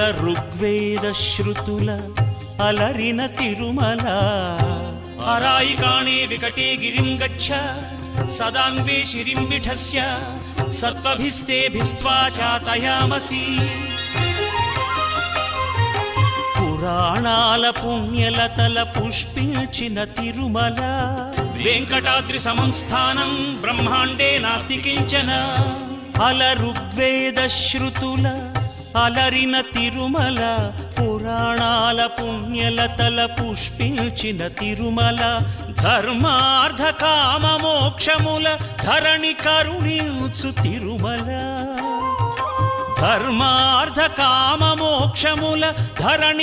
అల ఋగ్వేద శృతుల అలరిన తిరుమల అరాయికాణే వికటే గిరిం గచ్చ సదాన్వే శిరిం విఠస్య సత్వభిస్తేభిస్త్వా చాతయామసి. పురాణాల పుణ్యలతల పుష్పించిన తిరుమల వెంకటాద్రి సమం స్థానం బ్రహ్మాండే నాస్తి కించన. అల ఋగ్వేద శృతుల అలరిన తిరుమల పురాణాల పుణ్యలతల పుష్పించిన తిరుమల ధర్మార్థ కామ మోక్షముల ధరణి కరుణించు తిరుమల. ధర్మార్థ కామ మోక్షముల ధరణి